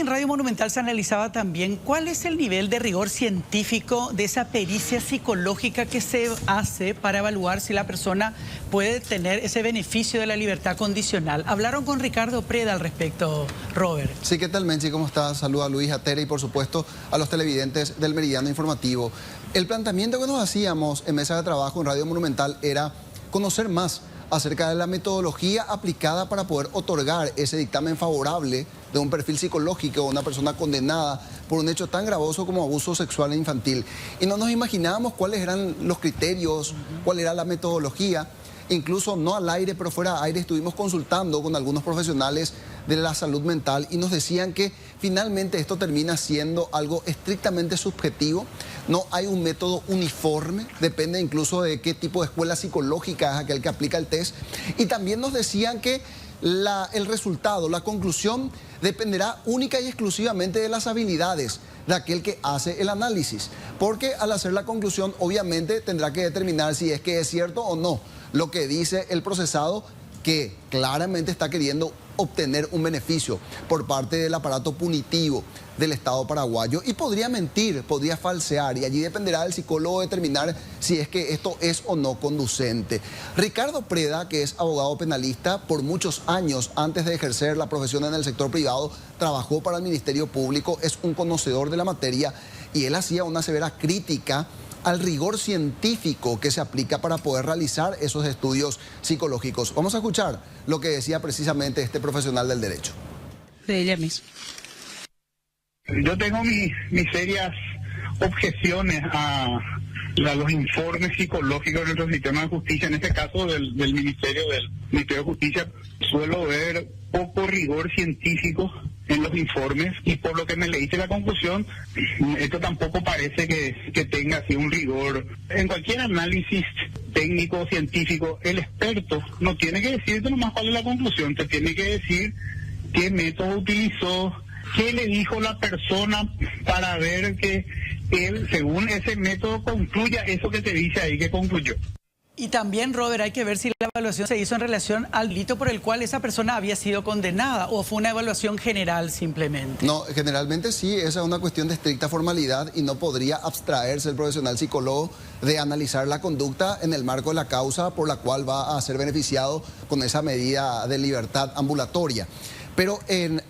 en Radio Monumental se analizaba también cuál es el nivel de rigor científico de esa pericia psicológica que se hace para evaluar si la persona puede tener ese beneficio de la libertad condicional. Hablaron con Ricardo Preda al respecto, Robert. Sí, ¿qué tal, Menchi? ¿Cómo estás? Saluda a Luis, a Tere y por supuesto a los televidentes del Meridiano Informativo. El planteamiento que nos hacíamos en mesa de trabajo en Radio Monumental era conocer más acerca de la metodología aplicada para poder otorgar ese dictamen favorable de un perfil psicológico de una persona condenada por un hecho tan gravoso como abuso sexual infantil. Y no nos imaginábamos cuáles eran los criterios, cuál era la metodología. Incluso no al aire, pero fuera de aire estuvimos consultando con algunos profesionales de la salud mental y nos decían que finalmente esto termina siendo algo estrictamente subjetivo. No hay un método uniforme, depende incluso de qué tipo de escuela psicológica es aquel que aplica el test. Y también nos decían que el resultado, la conclusión, dependerá única y exclusivamente de las habilidades de aquel que hace el análisis. Porque al hacer la conclusión, obviamente tendrá que determinar si es que es cierto o no lo que dice el procesado, que claramente está queriendo obtener un beneficio por parte del aparato punitivo del Estado paraguayo, y podría mentir, podría falsear, y allí dependerá del psicólogo determinar si es que esto es o no conducente. Ricardo Preda, que es abogado penalista, por muchos años antes de ejercer la profesión en el sector privado, trabajó para el Ministerio Público, es un conocedor de la materia, y él hacía una severa crítica al rigor científico que se aplica para poder realizar esos estudios psicológicos. Vamos a escuchar lo que decía precisamente este profesional del derecho. De ella misma. Yo tengo mis serias objeciones a los informes psicológicos de nuestro sistema de justicia, en este caso del Ministerio de Justicia. Suelo ver poco rigor científico en los informes, y por lo que me leíste la conclusión, esto tampoco parece que tenga así un rigor. En cualquier análisis técnico o científico, el experto no tiene que decirte nomás cuál es la conclusión, te tiene que decir qué método utilizó, qué le dijo la persona para ver que él, según ese método, concluya eso que te dice ahí que concluyó. Y también, Robert, hay que ver si la evaluación se hizo en relación al delito por el cual esa persona había sido condenada, o fue una evaluación general simplemente. No, generalmente sí, esa es una cuestión de estricta formalidad y no podría abstraerse el profesional psicólogo de analizar la conducta en el marco de la causa por la cual va a ser beneficiado con esa medida de libertad ambulatoria. Pero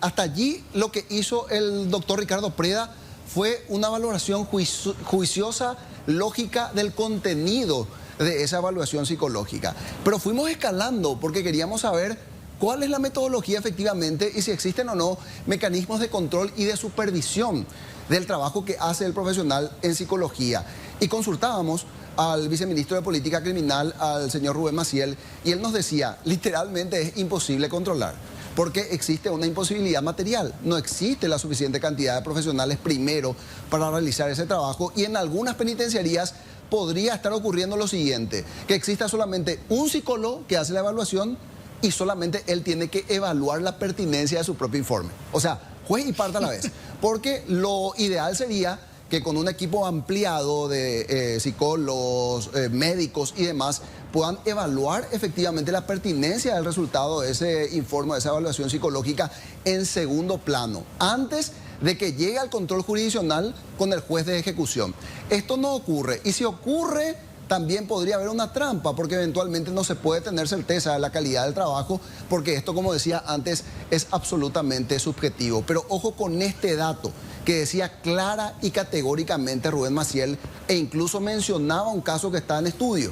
hasta allí lo que hizo el doctor Ricardo Preda fue una valoración juiciosa, lógica del contenido de esa evaluación psicológica. Pero fuimos escalando porque queríamos saber cuál es la metodología efectivamente y si existen o no mecanismos de control y de supervisión del trabajo que hace el profesional en psicología. Y consultábamos al viceministro de Política Criminal, al señor Rubén Maciel, y él nos decía, literalmente es imposible controlar, porque existe una imposibilidad material. No existe la suficiente cantidad de profesionales primero para realizar ese trabajo, y en algunas penitenciarías podría estar ocurriendo lo siguiente, que exista solamente un psicólogo que hace la evaluación y solamente él tiene que evaluar la pertinencia de su propio informe. O sea, juez y parte a la vez. Porque lo ideal sería que con un equipo ampliado de psicólogos, médicos y demás puedan evaluar efectivamente la pertinencia del resultado de ese informe, de esa evaluación psicológica en segundo plano, antes de que llegue al control jurisdiccional con el juez de ejecución. Esto no ocurre, y si ocurre también podría haber una trampa, porque eventualmente no se puede tener certeza de la calidad del trabajo, porque esto, como decía antes, es absolutamente subjetivo. Pero ojo con este dato que decía clara y categóricamente Rubén Maciel, e incluso mencionaba un caso que está en estudio.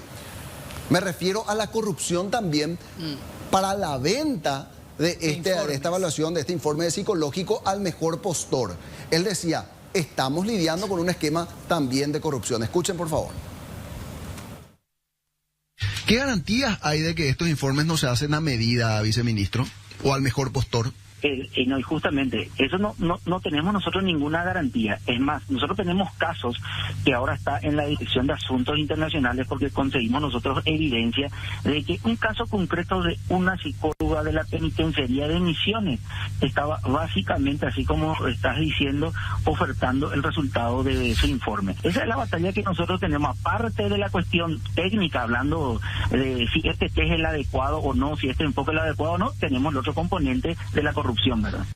Me refiero a la corrupción también para la venta de esta evaluación, de este informe psicológico al mejor postor. Él decía, estamos lidiando con un esquema también de corrupción. Escuchen, por favor. ¿Qué garantías hay de que estos informes no se hacen a medida, viceministro, o al mejor postor? No, y justamente, eso no tenemos nosotros ninguna garantía. Es más, nosotros tenemos casos que ahora está en la Dirección de Asuntos Internacionales, porque conseguimos nosotros evidencia de que un caso concreto de una psicóloga de la penitenciaría de Misiones estaba básicamente, así como estás diciendo, ofertando el resultado de su informe. Esa es la batalla que nosotros tenemos, aparte de la cuestión técnica, hablando de si este test es el adecuado o no, si este enfoque es el adecuado o no, tenemos el otro componente de la corrupción, ¿verdad?